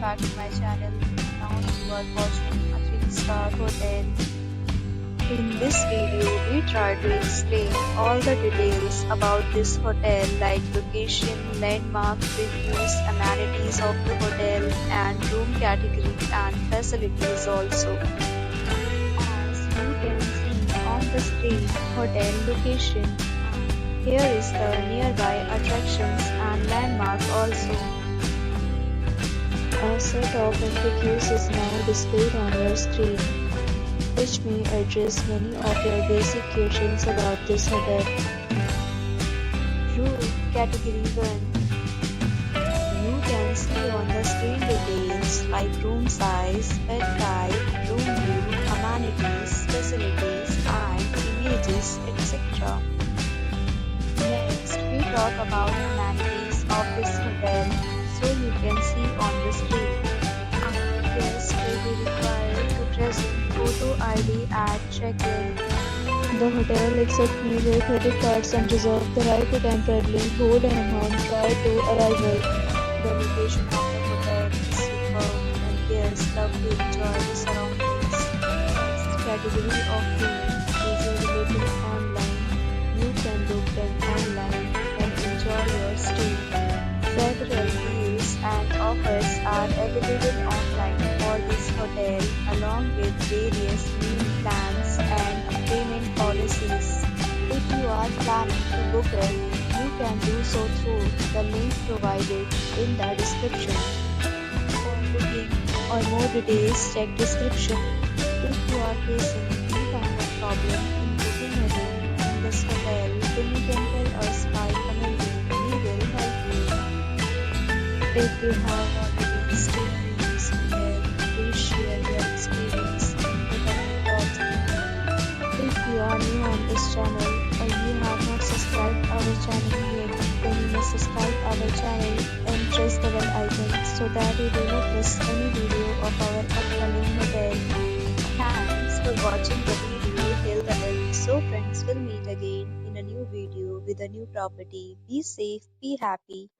back to my channel. Now you are watching a 3-star hotel. In this video, we try to explain all the details about this hotel like location, landmark, reviews, amenities of the hotel, and room category and facilities also. As you can see on the screen, hotel location. Here is the nearby attractions and landmark also. A set of FAQs is now displayed on your screen, which may address many of your basic questions about this hotel. Room Category 1. You can see on the screen details like room size, bed type, room view, amenities, facilities, and images, etc. Next, we talk about amenities of this hotel, so you can see on the screen. Guests will be required to present photo ID at check-in. The hotel accepts major credit cards and reserves the right to temporarily hold an amount prior to arrival. The location of the hotel is superb and guests love to enjoy the surroundings. Next category of room is available online. You can book them online and enjoy your stay. Several deals and offers are available online for this hotel along with various meal plans and payment policies. If you are planning to book it, you can do so through the link provided in the description. For booking or more details, check description. If you are facing any kind of problem in booking a room in this hotel, then you can tell us by commenting. We will help you. If you have already stayed in this hotel, please share your experience in the comment box. If you are new on this channel or you have not subscribed our channel yet, then you must subscribe our channel and press the bell icon so that you do not miss any video of our upcoming hotel. Thanks for watching the video till the end. So friends, will meet again in a new video with a new property. Be safe, be happy.